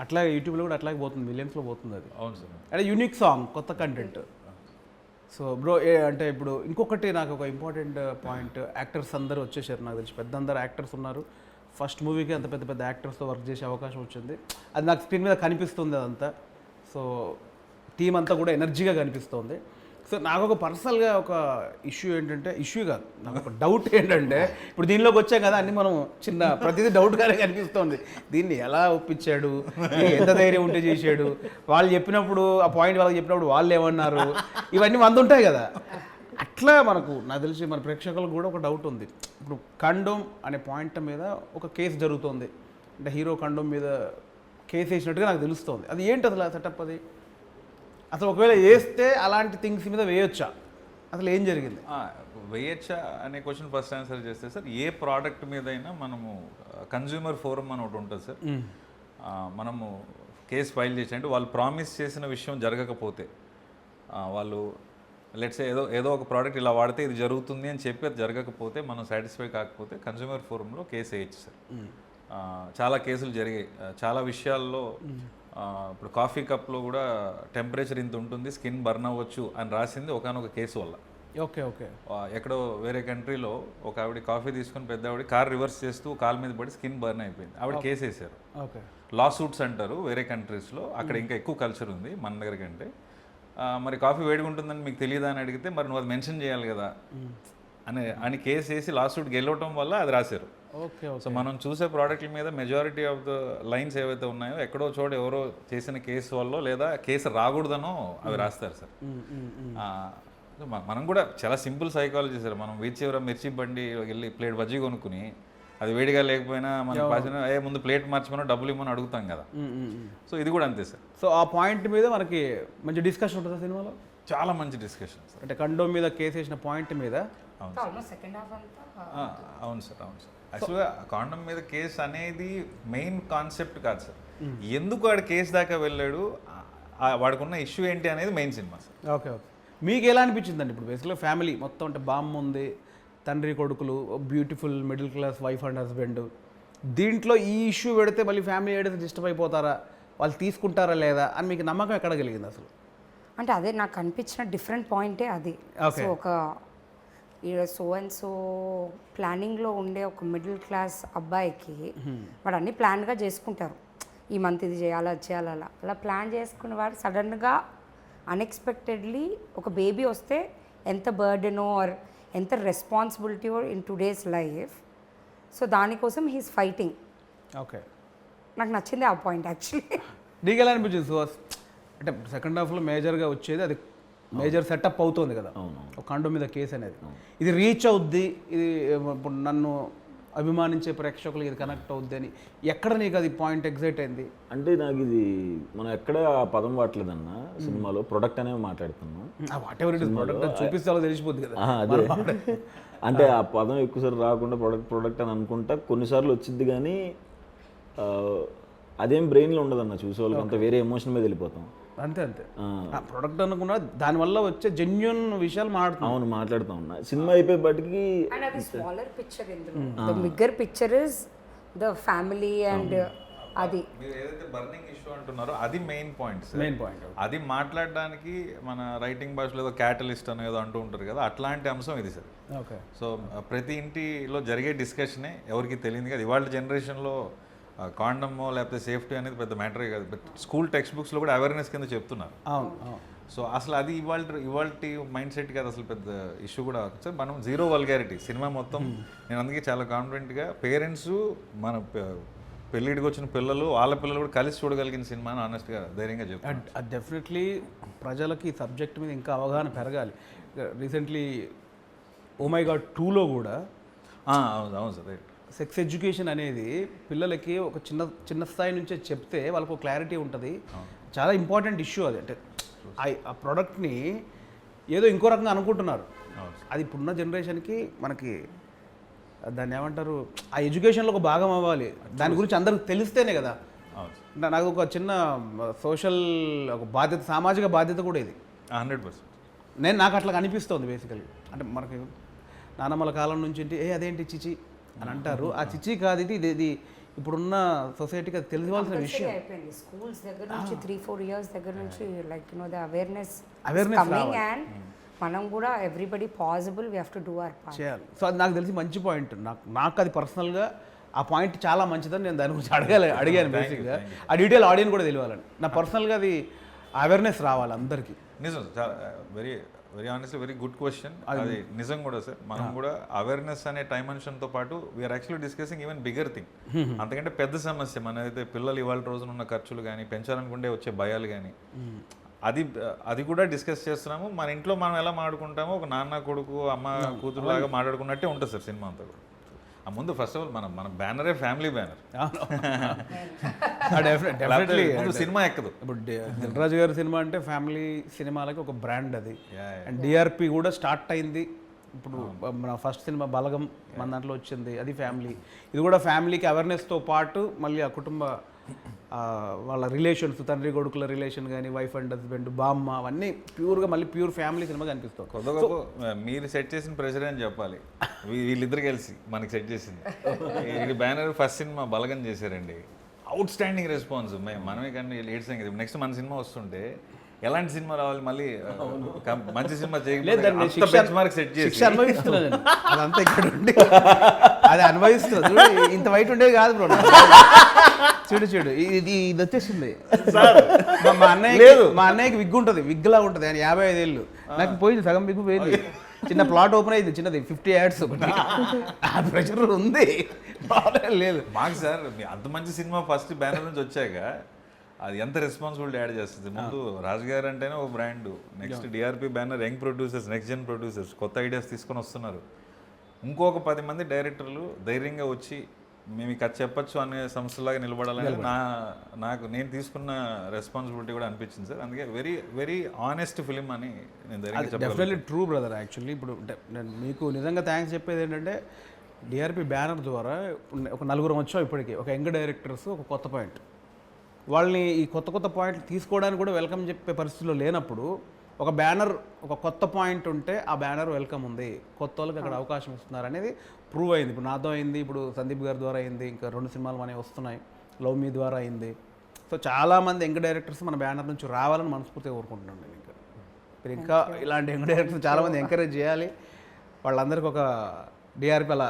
అట్లాగే యూట్యూబ్లో కూడా అట్లాగే పోతుంది, మిలియన్స్లో పోతుంది అది. అవును సార్. అంటే యూనిక్ సాంగ్, కొత్త కంటెంట్. సో బ్రో అంటే ఇప్పుడు ఇంకొకటి నాకు ఒక ఇంపార్టెంట్ పాయింట్, యాక్టర్స్ అందరూ వచ్చేసారు నాకు తెలిసి, అందరు యాక్టర్స్ ఉన్నారు. ఫస్ట్ మూవీకి అంత పెద్ద పెద్ద యాక్టర్స్తో వర్క్ చేసే అవకాశం వచ్చింది. అది నాకు స్క్రీన్ మీద కనిపిస్తుంది అదంతా. సో టీం అంతా కూడా ఎనర్జీగా కనిపిస్తుంది. సో నాకు ఒక పర్సనల్గా ఒక ఇష్యూ ఏంటంటే, ఇష్యూ కాదు, నాకు ఒక డౌట్ ఏంటంటే, ఇప్పుడు దీనిలోకి వచ్చాం కదా అన్ని మనం చిన్న ప్రతిదీ డౌట్గానే కనిపిస్తుంది. దీన్ని ఎలా ఒప్పించాడు, ఎంత ధైర్యం ఉంటే చేశాడు, వాళ్ళు చెప్పినప్పుడు ఆ పాయింట్ వాళ్ళకి చెప్పినప్పుడు వాళ్ళు ఏమన్నారు, ఇవన్నీ ఉంటాయి కదా. అట్లా మనకు నాకు తెలిసి మన ప్రేక్షకులకు కూడా ఒక డౌట్ ఉంది. ఇప్పుడు కండోమ్ అనే పాయింట్ మీద ఒక కేసు జరుగుతుంది, అంటే హీరో కండోమ్ మీద కేసు వేసినట్టుగా నాకు తెలుస్తుంది. అది ఏంటి అసలు సెటప్? అది అసలు ఒకవేళ వేస్తే అలాంటి థింగ్స్ మీద వేయొచ్చా, అసలు ఏం జరిగింది? వేయచ్చా అనే క్వశ్చన్ ఫస్ట్ ఆన్సర్ చేస్తే సార్, ఏ ప్రోడక్ట్ మీద అయినా మనము కన్జ్యూమర్ ఫోరం అని ఒకటి ఉంటుంది సార్. మనము కేసు ఫైల్ చేసి, అంటే వాళ్ళు ప్రామిస్ చేసిన విషయం జరగకపోతే, వాళ్ళు లెట్స్ ఏదో ఒక ప్రోడక్ట్ ఇలా వాడితే ఇది జరుగుతుంది అని చెప్పి అది జరగకపోతే, మనం సాటిస్ఫై కాకపోతే కన్జ్యూమర్ ఫోరంలో కేసు వేయచ్చు సార్. చాలా కేసులు జరిగాయి చాలా విషయాల్లో. ఇప్పుడు కాఫీ కప్లో కూడా టెంపరేచర్ ఇంత ఉంటుంది, స్కిన్ బర్న్ అవ్వచ్చు అని రాసింది ఒకనొక కేసు వల్ల. Okay okay. ఎక్కడో వేరే కంట్రీలో ఒక ఆవిడ కాఫీ తీసుకుని పెద్ద ఆవిడ కార్ రివర్స్ చేస్తూ కాలు మీద పడి స్కిన్ బర్న్ అయిపోయింది, ఆవిడ కేసు వేసారు. ఓకే. లా సూట్స్ అంటారు వేరే కంట్రీస్లో, అక్కడ ఇంకా ఎక్కువ కల్చర్ ఉంది మన దగ్గర కంటే. మరి కాఫీ వేడిగా ఉంటుందని మీకు తెలియదా అని అడిగితే, మరి నువ్వు అది మెన్షన్ చేయాలి కదా అని కేసు వేసి లా సూట్ గెలవటం వల్ల అది రాశారు. ఓకే. సో మనం చూసే ప్రోడక్ట్ల మీద మెజారిటీ ఆఫ్ ద లైన్స్ ఏవైతే ఉన్నాయో ఎక్కడో చోట ఎవరో చేసిన కేసు వల్ల లేదా కేసు రాకూడదనో అవి రాస్తారు సార్. మనం కూడా చాలా సింపుల్ సైకాలజీ సార్. మనం వీధి చివర మిర్చి బండి వెళ్ళి ప్లేట్ బజ్జీ కొనుక్కుని అది వేడిగా లేకపోయినా మనం పాసిన ముందు ప్లేట్ మార్చమని డబ్బులు ఇమ్మని అడుగుతాం కదా. సో ఇది కూడా అంతే సార్. సో ఆ పాయింట్ మీద మనకి మంచి డిస్కషన్ ఉంటుంది సినిమాలో, చాలా మంచి డిస్కషన్ సార్. అంటే కండోమ్ మీద కేసు వేసిన పాయింట్ మీద. సెకండ్ హాఫ్ అంతా అవును సార్, అవును సార్. యాక్చువల్గా కాండమ్ మీద కేసు అనేది మెయిన్ కాన్సెప్ట్ కాదు సార్. ఎందుకు వాడు కేసు దాకా వెళ్ళాడు, వాడికున్న ఇష్యూ ఏంటి అనేది main cinema sir. Okay okay. మీకు ఎలా అనిపించిందండి? ఇప్పుడు బేసిక్గా ఫ్యామిలీ మొత్తం, అంటే బామ్మ ఉంది, తండ్రి కొడుకులు, beautiful middle class wife and husband, దీంట్లో ఈ ఇష్యూ పెడితే మళ్ళీ ఫ్యామిలీ ఏదైతే డిస్టర్బ్ అయిపోతారా, వాళ్ళు తీసుకుంటారా లేదా అని మీకు నమ్మకం ఎక్కడ కలిగింది అసలు? అంటే అదే నాకు అనిపించిన డిఫరెంట్ పాయింటే అది. సో ఒక సో అండ్ సో ప్లానింగ్లో ఉండే ఒక మిడిల్ క్లాస్ అబ్బాయికి వాడు అన్నీ ప్లాన్గా చేసుకుంటారు, ఈ మంత్ ఇది చేయాలి అది చేయాలి, అలా ప్లాన్ చేసుకున్న వాడు సడన్గా అన్ఎక్స్పెక్టెడ్లీ ఒక బేబీ వస్తే ఎంత బర్డెనో ఆర్ ఎంత రెస్పాన్సిబిలిటీయో ఇన్ టుడేస్ లైఫ్. సో దానికోసం హీస్ ఫైటింగ్. ఓకే. నాకు నచ్చింది ఆ పాయింట్ యాక్చువల్లీ. నీకు ఎలా అనిపించింది సుహాస్? అంటే సెకండ్ హాఫ్లో మేజర్గా వచ్చేది అది, మేజర్ సెటప్ అవుతుంది కదా ఒక కండోమ్ మీద కేసు అనేది. ఇది రీచ్ అవుద్ది, ఇది ఇప్పుడు నన్ను అభిమానించే ప్రేక్షకులు ఇది కనెక్ట్ అవుద్ది అని ఎక్కడ నీకు అది పాయింట్ ఎగ్జైట్ అయింది? అంటే నాకు ఇది మనం ఎక్కడ ఆ పదం వాడలేదన్న సినిమాలో, ప్రొడక్ట్ అనేవి మాట్లాడుతున్నాం. What ever it is, product చూపిస్తే తెలిసిపోద్ది కదా. అదే అంటే ఆ పదం ఎక్కువసార్లు రాకుండా ప్రొడక్ట్ అని అనుకుంటా కొన్నిసార్లు వచ్చింది, కానీ అదేం బ్రెయిన్లో ఉండదన్న చూసేవాళ్ళకి, అంత వేరే ఎమోషన్ మీద వెళ్ళిపోతాం. అంతే అంతే. ప్రొడక్ట్ అనుకున్నా దానివల్ల వచ్చే జెన్యున్ విషయాలు అవును మాట్లాడుతూ ఉన్నా. సినిమా అయిపోయేపటికి smaller picture, the bigger picture is the family and అది మీరు ఏదైతే బర్నింగ్ ఇష్యూ అంటున్నారో అది మెయిన్ పాయింట్. మెయిన్ పాయింట్ అది మాట్లాడడానికి మన రైటింగ్ భాషలో ఏదో క్యాటలిస్ట్ అని ఏదో అంటూ ఉంటారు కదా, అట్లాంటి అంశం ఇది సార్. ఓకే. సో ప్రతి ఇంటిలో జరిగే డిస్కషనే ఎవరికి తెలియదు కదా. ఇవాళ జనరేషన్లో కాండమో లేకపోతే సేఫ్టీ అనేది పెద్ద మ్యాటరే కాదు, బట్ స్కూల్ టెక్స్ట్ బుక్స్లో కూడా అవేర్నెస్ కింద చెప్తున్నారు. సో అసలు అది ఇవాళ మైండ్ సెట్ కాదు, అసలు పెద్ద ఇష్యూ కూడా సార్. మనం జీరో వల్గారిటీ సినిమా మొత్తం. నేను అందుకే చాలా కాన్ఫిడెంట్గా పేరెంట్స్ మన పెళ్ళిడికి వచ్చిన పిల్లలు వాళ్ళ పిల్లలు కూడా కలిసి చూడగలిగిన సినిమా అని ఆనెస్ట్గా ధైర్యంగా చెప్తాను. అది డెఫినెట్లీ ప్రజలకి ఈ సబ్జెక్ట్ మీద ఇంకా అవగాహన పెరగాలి. రీసెంట్లీ ఓ మై గాడ్ 2లో కూడా అవును సార్, రైట్. సెక్స్ ఎడ్యుకేషన్ అనేది పిల్లలకి ఒక చిన్న స్థాయి నుంచే చెప్తే వాళ్ళకు క్లారిటీ ఉంటుంది. చాలా ఇంపార్టెంట్ ఇష్యూ అది. అంటే ఆ ప్రోడక్ట్ని ఏదో ఇంకో రకంగా అనుకుంటున్నారు. అది ఇప్పుడున్న జనరేషన్కి మనకి దాన్ని ఏమంటారు, ఆ ఎడ్యుకేషన్లో ఒక భాగం అవ్వాలి. దాని గురించి అందరికి తెలిస్తేనే కదా. నాకు ఒక చిన్న సోషల్ ఒక బాధ్యత, సామాజిక బాధ్యత కూడా ఇది 100%. నాకు అట్లా అనిపిస్తుంది బేసికలీ. అంటే మనకి నానమ్మల కాలం నుంచి అదేంటి చిచి అని అంటారు. ఆ చిచి కాదు ఇది ఇప్పుడున్న సొసైటీకి అది తెలియవలసిన విషయం. అయిపోయింది స్కూల్స్ దగ్గర నుంచి 3-4 years దగ్గర నుంచి like the awareness coming and మనం కూడా everybody possible we have to do our part. చేయాలి. సో అది నాకు తెలిసి మంచి పాయింట్. నాకు అది పర్సనల్గా ఆ పాయింట్ చాలా మంచిదని నేను దాని గురించి అడిగాను బేసిక్గా. ఆ డీటెయిల్ ఆడియన్స్ కూడా తెలియాలని. నా పర్సనల్గా అది అవేర్నెస్ రావాలి అందరికీ. నిజం, చాలా very very honestly very good question. అది నిజం కూడా సార్. మనం కూడా అవేర్నెస్ అనే డైమెన్షన్తో పాటు we're actually discussing even bigger thing. అంతకంటే పెద్ద సమస్య మనదైతే పిల్లలు ఇవాళ రోజున ఉన్న ఖర్చులు కానీ, పెంచాలనుకుంటే వచ్చే భయాలు కానీ, అది కూడా డిస్కస్ చేస్తున్నాము. మన ఇంట్లో మనం ఎలా మాట్లాడుకుంటామో ఒక నాన్న కొడుకు అమ్మ కూతురు లాగా మాట్లాడుకున్నట్టే ఉంటుంది సార్ సినిమా అంతా కూడా. ఆ ముందు ఫస్ట్ ఆఫ్ ఆల్ మన బ్యానరే ఫ్యామిలీ బ్యానర్. డెఫినెట్లీ సినిమా ఎక్కదు. ఇప్పుడు దిల్రాజు గారి సినిమా అంటే ఫ్యామిలీ సినిమాలకి ఒక బ్రాండ్ అది. అండ్ డిఆర్పి కూడా స్టార్ట్ అయింది. ఇప్పుడు మన ఫస్ట్ సినిమా బలగం మన దాంట్లో వచ్చింది, అది ఫ్యామిలీ. ఇది కూడా ఫ్యామిలీకి అవేర్నెస్తో పాటు మళ్ళీ ఆ కుటుంబ వాళ్ళ రిలేషన్స్, తండ్రి కొడుకుల రిలేషన్ కానీ, వైఫ్ అండ్ హస్బెండ్, బామ్మ, అవన్నీ ప్యూర్గా మళ్ళీ ప్యూర్ ఫ్యామిలీ సినిమా కనిపిస్తుంది. కొత్త గొప్ప మీరు సెట్ చేసిన ప్రెషర్ అని చెప్పాలి. వీళ్ళిద్దరు కలిసి మనకి సెట్ చేసింది. ఇది బ్యానర్ ఫస్ట్ సినిమా బలగం చేశారండి. Out standing response. మనమే కానీ లేట్ సంగతి. నెక్స్ట్ మన సినిమా వస్తుంటే ఎలాంటి సినిమా రావాలి, మళ్ళీ మంచి సినిమా చేయకపోతే సెట్ చేసి అనుభవిస్తున్నాను. అదంతా ఇక్కడ ఉండి అది అనుభవిస్తుంది. చూడు ఇంత వైట్ ఉండేది కాదు బ్రో. చూడు ఇది వచ్చేసింది. మా అన్నయ్యకి విగ్ ఉంటుంది, విగ్ లా ఉంటుంది. ఆయన 55 ఏళ్ళు. నాకు పోయింది, సగం విగ్ పోయింది. చిన్న ప్లాట్ ఓపెన్ అయింది, చిన్నది 50 యాడ్స్. ఆ ప్రెషర్ ఉంది, లేదు మాకు సార్. అంత మంచి సినిమా ఫస్ట్ బ్యానర్ నుంచి వచ్చాక అది ఎంత రెస్పాన్సిబిలిటీ యాడ్ చేస్తుంది. ముందు రాజు గారు అంటేనే ఒక brand. Next DRP banner, young producers, next Jan producers కొత్త ఐడియాస్ తీసుకొని వస్తున్నారు. ఇంకొక 10 మంది డైరెక్టర్లు ధైర్యంగా వచ్చి మేము ఇక చెప్పచ్చు అనే సంస్థలాగా నిలబడాలని నాకు నేను తీసుకున్న రెస్పాన్సిబిలిటీ కూడా అనిపించింది సార్. అందుకే వెరీ వెరీ ఆనెస్ట్ ఫిలిం అని నేను ధైర్యంగా చెప్పాను. Definitely true brother. యాక్చువల్లీ ఇప్పుడు నేను మీకు నిజంగా థ్యాంక్స్ చెప్పేది ఏంటంటే, డిఆర్పి బ్యానర్ ద్వారా ఒక 4 వచ్చాం ఇప్పటికీ. ఒక యంగ్ డైరెక్టర్స్, ఒక కొత్త పాయింట్. వాళ్ళని ఈ కొత్త పాయింట్లు తీసుకోవడానికి కూడా వెల్కమ్ చెప్పే పరిస్థితిలో లేనప్పుడు ఒక బ్యానర్, ఒక కొత్త పాయింట్ ఉంటే ఆ బ్యానర్ వెల్కమ్ ఉంది, కొత్త వాళ్ళకి అక్కడ అవకాశం ఇస్తున్నారు అనేది ప్రూవ్ అయింది. ఇప్పుడు నాతో అయింది, ఇప్పుడు సందీప్ గారి ద్వారా అయింది, ఇంకా 2 సినిమాలు మనవి వస్తున్నాయి, లవ్ మీ ద్వారా అయింది. సో చాలామంది యంగ్ డైరెక్టర్స్ మన బ్యానర్ నుంచి రావాలని మనస్ఫూర్తిగా కోరుకుంటున్నాను నేను. మీరు ఇంకా ఇలాంటి యంగ్ డైరెక్టర్స్ చాలామంది ఎంకరేజ్ చేయాలి. వాళ్ళందరికీ ఒక డిఆర్పి అలా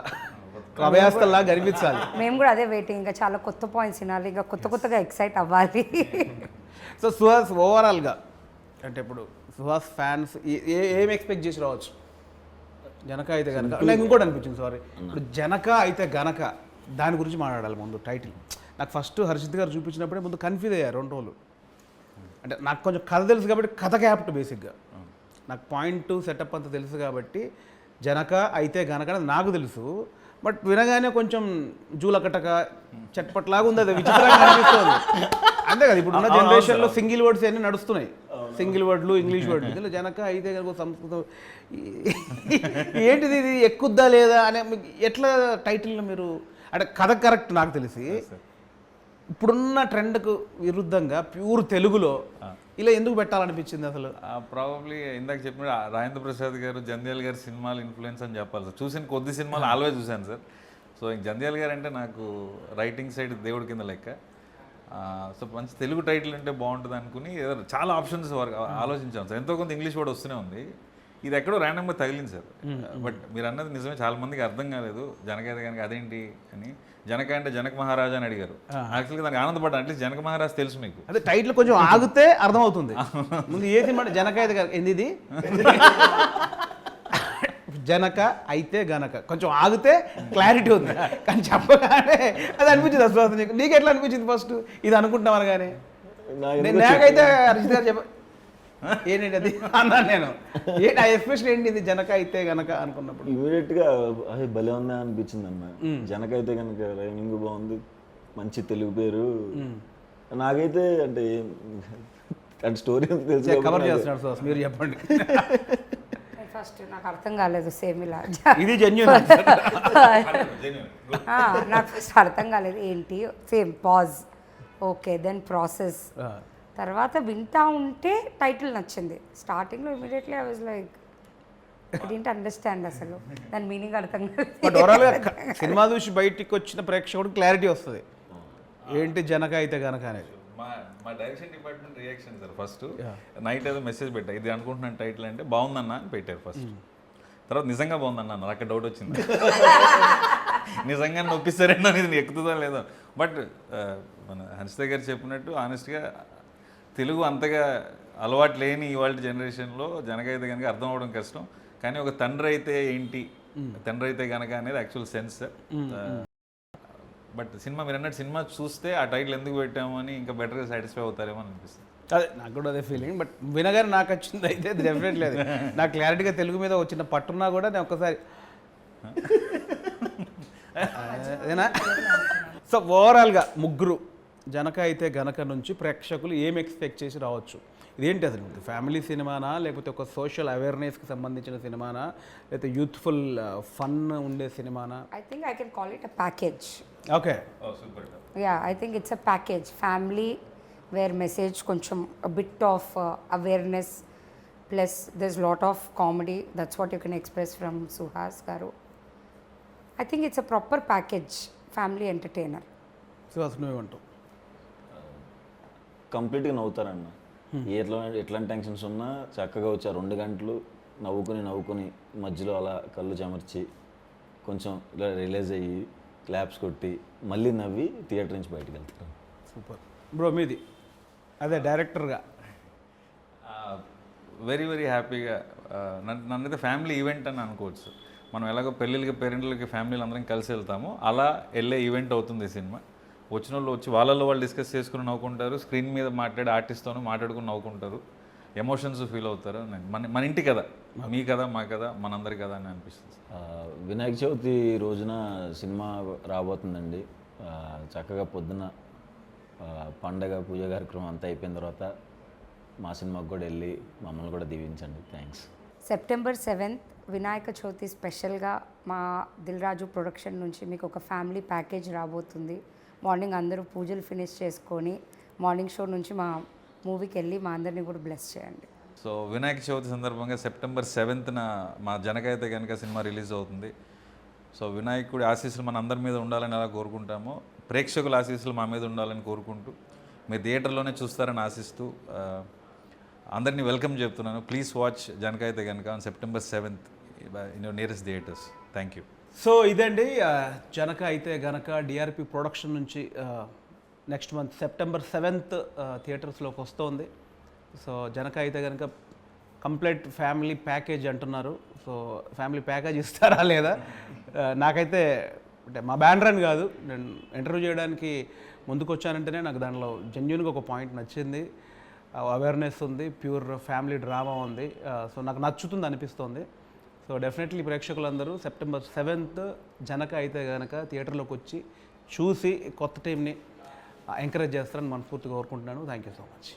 అభయాస్తల్లా కనిపించాలి. మేము కూడా అదే వెయిటింగ్. ఇంకా చాలా కొత్త పాయింట్స్ వినాలి, ఇంకా కొత్తగా ఎక్సైట్ అవ్వాలి. సో సుహాస్ ఓవరాల్గా అంటే ఇప్పుడు సుహాస్ ఫ్యాన్స్ ఏం ఎక్స్పెక్ట్ చేసి రావచ్చు? జనక అయితే గనక, నాకు ఇంకోటి అనిపించింది, సారీ, ఇప్పుడు జనక అయితే గనక దాని గురించి మాట్లాడాలి ముందు. టైటిల్ నాకు ఫస్ట్ హర్షిత్ గారు చూపించినప్పుడే ముందు కన్ఫ్యూజ్ అయ్యారు 2 రోజులు. అంటే నాకు కొంచెం కథ తెలుసు కాబట్టి కథ క్యాప్ట్ బేసిక్గా నాకు పాయింట్ సెటప్ అంతా తెలుసు కాబట్టి జనక అయితే గనక అనేది నాకు తెలుసు. బట్ వినగానే కొంచెం జూలకటక చట్పట్లాగా ఉంది, అది విచిత్రంగా అనిపిస్తుంది. అంతే కదా, ఇప్పుడు ఉన్న జనరేషన్లో సింగిల్ వర్డ్స్ అన్నీ నడుస్తున్నాయి, సింగిల్ వర్డ్లు, ఇంగ్లీష్ వర్డ్లు. ఇందులో జనక అయితే కనుక సంస్కృతం ఏంటిది, ఇది ఎక్కుద్దా లేదా అనే ఎట్లా టైటిల్ని మీరు, అంటే కథ కరెక్ట్ నాకు తెలిసి ఇప్పుడున్న ట్రెండ్కు విరుద్ధంగా ప్యూర్ తెలుగులో ఇలా ఎందుకు పెట్టాలనిపించింది అసలు? ప్రాబబ్లీ ఇందాక చెప్పిన రాజేంద్ర ప్రసాద్ గారు, జంధ్యాల గారి సినిమాలు ఇన్ఫ్లుయెన్స్ అని చెప్పాలి సార్. చూసిన కొద్ది సినిమాలు ఆల్వేజ్ చూశాను సార్. సో జంధ్యాల గారు అంటే నాకు రైటింగ్ సైడ్ దేవుడి కింద లెక్క. సో మంచి తెలుగు టైటిల్ అంటే బాగుంటుంది అనుకుని చాలా ఆప్షన్స్ ఆలోచించాం సార్. ఎంతో కొంత ఇంగ్లీష్ వర్డ్ వస్తూనే ఉంది. ఇది ఎక్కడో ర్యాండమ్గా తగిలింది సార్. బట్ మీరు అన్నది నిజమే, చాలా మందికి అర్థం కాలేదు జనక అయితే కనుక అదేంటి అని. జనక అంటే జనక మహారాజా అని అడిగారు. యాక్చువల్గా దానికి ఆనందపడ్డా, అట్లీస్ట్ జనక మహారాజ్ తెలుసు మీకు. అదే టైటిల్ కొంచెం ఆగితే అర్థమవుతుంది. ముందు ఏ సినిమా జనక అయితే ఇది జనక అయితే గనక కొంచెం ఆగితే క్లారిటీ ఉంది, కానీ చెప్పగానే అది అనిపించింది అసలు. నీకు ఎట్లా అనిపించింది ఫస్ట్ ఇది అనుకుంటున్నాం అనగానే? నాకైతే హర్షిత్ గారు చెప్ప ఏంటండి అది అన్నాను నేను. ఏంటి ఆ ఎక్స్ప్రెషన్ ఏంటి, ఇది జనక అయితే గనక అనుకున్నప్పుడు ఇమీడియట్గా అది భలే ఉందా అనిపించింది అన్న. జనక అయితే కనుక రైమింగ్ బాగుంది, మంచి తెలుగు పేరు. నాకైతే అంటే స్టోరీ తెలుసు, కవర్ చేస్తున్నాడు. మీరు చెప్పండి. ఫస్ట్ నాకు అర్థం కాలేదు, సేమ్ ఇలా ఇది జెన్యూన్. నాకు ఫస్ట్ అర్థం కాలేదు ఏంటి, same pause, okay, then process, తర్వాత వింటా ఉంటే టైటిల్ నచ్చింది. స్టార్టింగ్లో immediately I was like I didn't understand అసలు దాని మీనింగ్ అర్థం బట్ ఓవరాల్గా సినిమా చూసి బయటికి వచ్చిన ప్రేక్షకుడికి క్లారిటీ వస్తుంది ఏంటి జనక అయితే గనక అనేది. మా direction department reaction sir first night ఏదో మెసేజ్ పెట్టా ఇది అనుకుంటున్నాను టైటిల్ అంటే బాగుందన్నా అని పెట్టారు ఫస్ట్. తర్వాత నిజంగా బాగుందన్నా నాకు అక్కడ డౌట్ వచ్చింది నిజంగా నొప్పిస్తారేనో ఇది ఎక్కుతుందో లేదో. బట్ మన హన్షిత గారు చెప్పినట్టు ఆనెస్ట్గా తెలుగు అంతగా అలవాటు లేని ఇవాళ జనరేషన్లో జనకైతే కనుక అర్థం అవ్వడం కష్టం. కానీ ఒక తండ్రి అయితే ఏంటి, తండ్రి అయితే కనుక అనేది యాక్చువల్ సెన్స్. బట్ సినిమా మీరు అన్నట్టు సినిమా చూస్తే ఆ టైటిల్ ఎందుకు పెట్టాము అని ఇంకా బెటర్గా సాటిస్ఫై అవుతారేమో అని అనిపిస్తుంది. అదే నాకు కూడా అదే ఫీలింగ్. బట్ వినగానే నాకు వచ్చింది అయితే డెఫినెట్లీ అది నాకు క్లారిటీగా తెలుగు మీద వచ్చిన పట్టున్నా కూడా నేను ఒక్కసారి అదేనా. సో ఓవరాల్గా ముగ్గురు జనక అయితే గనక నుంచి ప్రేక్షకులు ఏం ఎక్స్పెక్ట్ చేసి రావచ్చు? ఇదేంటి అసలు ఫ్యామిలీ సినిమానా, లేకపోతే ఒక సోషల్ అవేర్నెస్కి సంబంధించిన సినిమానా, లేకపోతే యూత్ఫుల్ ఫన్ ఉండే సినిమానా? I think I can call it a package. Okay, super. Yeah, I think it's a package. Family, where message కొంచెం a bit of awareness, plus there's lot of comedy. That's what you can express from Suhas garu. I think it's a proper package, family entertainer. So అసలు నువ్వేమంటావు? కంప్లీట్గా నవ్వుతారన్న. ఎట్లాంటి tensions ఉన్నా చక్కగా వచ్చి 2 గంటలు నవ్వుకుని మధ్యలో అలా కళ్ళు చెమర్చి కొంచెం ఇలా రిలీజ్ అయ్యి క్లాప్స్ కొట్టి మళ్ళీ నవ్వి థియేటర్ నుంచి బయటకు వెళ్తారు. Super bro. మీది అదే డైరెక్టర్గా వెరీ వెరీ హ్యాపీగా నన్నైతే ఫ్యామిలీ ఈవెంట్ అని అనుకోవచ్చు. మనం ఎలాగో పెళ్ళిళ్ళకి పేరెంట్లకి ఫ్యామిలీలు అందరం కలిసి వెళ్తామో అలా వెళ్ళే ఈవెంట్ అవుతుంది ఈ సినిమా. వచ్చిన వాళ్ళు వచ్చి వాళ్ళలో వాళ్ళు డిస్కస్ చేసుకుని నవ్వుకుంటారు, స్క్రీన్ మీద మాట్లాడే ఆర్టిస్ట్తోనూ మాట్లాడుకుని నవ్వుకుంటారు, ఎమోషన్స్ ఫీల్ అవుతారు. మన ఇంటి కదా, మీ కదా, మా కదా, మనందరి కదా అని అనిపిస్తుంది. వినాయక చవితి రోజున సినిమా రాబోతుందండి. చక్కగా పొద్దున పండగ పూజ కార్యక్రమం అంతా అయిపోయిన తర్వాత మా సినిమాకి కూడా వెళ్ళి మమ్మల్ని కూడా దీవించండి. Thanks. September 7th Vinayaka Chavithi స్పెషల్గా మా దిల్ రాజు ప్రొడక్షన్ నుంచి మీకు ఒక ఫ్యామిలీ ప్యాకేజ్ రాబోతుంది. మార్నింగ్ అందరూ పూజలు ఫినిష్ చేసుకొని మార్నింగ్ షో నుంచి మా మూవీకి వెళ్ళి మా అందరినీ కూడా బ్లెస్ చేయండి. సో వినాయక చవితి సందర్భంగా September 7th మా జనకైతే కనుక సినిమా రిలీజ్ అవుతుంది. సో వినాయకుడి ఆశీస్సులు మన అందరి మీద ఉండాలని ఎలా కోరుకుంటామో ప్రేక్షకుల ఆశీస్సులు మా మీద ఉండాలని కోరుకుంటూ మీరు థియేటర్లోనే చూస్తారని ఆశిస్తూ అందరినీ వెల్కమ్ చెప్తున్నాను. ప్లీజ్ వాచ్ జనకైతే కనుక on September 7th in your nearest theatres. Thank you. So ఇదండి జనక అయితే గనక డిఆర్పి ప్రొడక్షన్ నుంచి నెక్స్ట్ మంత్ September 7th థియేటర్స్లోకి వస్తుంది. సో జనక అయితే కనుక కంప్లీట్ ఫ్యామిలీ ప్యాకేజ్ అంటున్నారు. సో ఫ్యామిలీ ప్యాకేజ్ ఇస్తారా లేదా? నాకైతే అంటే మా బ్యానర్ అని కాదు, నేను ఇంటర్వ్యూ చేయడానికి ముందుకు వచ్చానంటేనే నాకు దానిలో జెన్యున్గా ఒక పాయింట్ నచ్చింది. అవేర్నెస్ ఉంది, ప్యూర్ ఫ్యామిలీ డ్రామా ఉంది. సో నాకు నచ్చుతుంది అనిపిస్తుంది. సో డెఫినెట్లీ ప్రేక్షకులందరూ September 7th జనక అయితే కనుక థియేటర్లోకి వచ్చి చూసి కొత్త టీంని ఎంకరేజ్ చేస్తారని మనస్ఫూర్తిగా కోరుకుంటున్నాను. Thank you so much.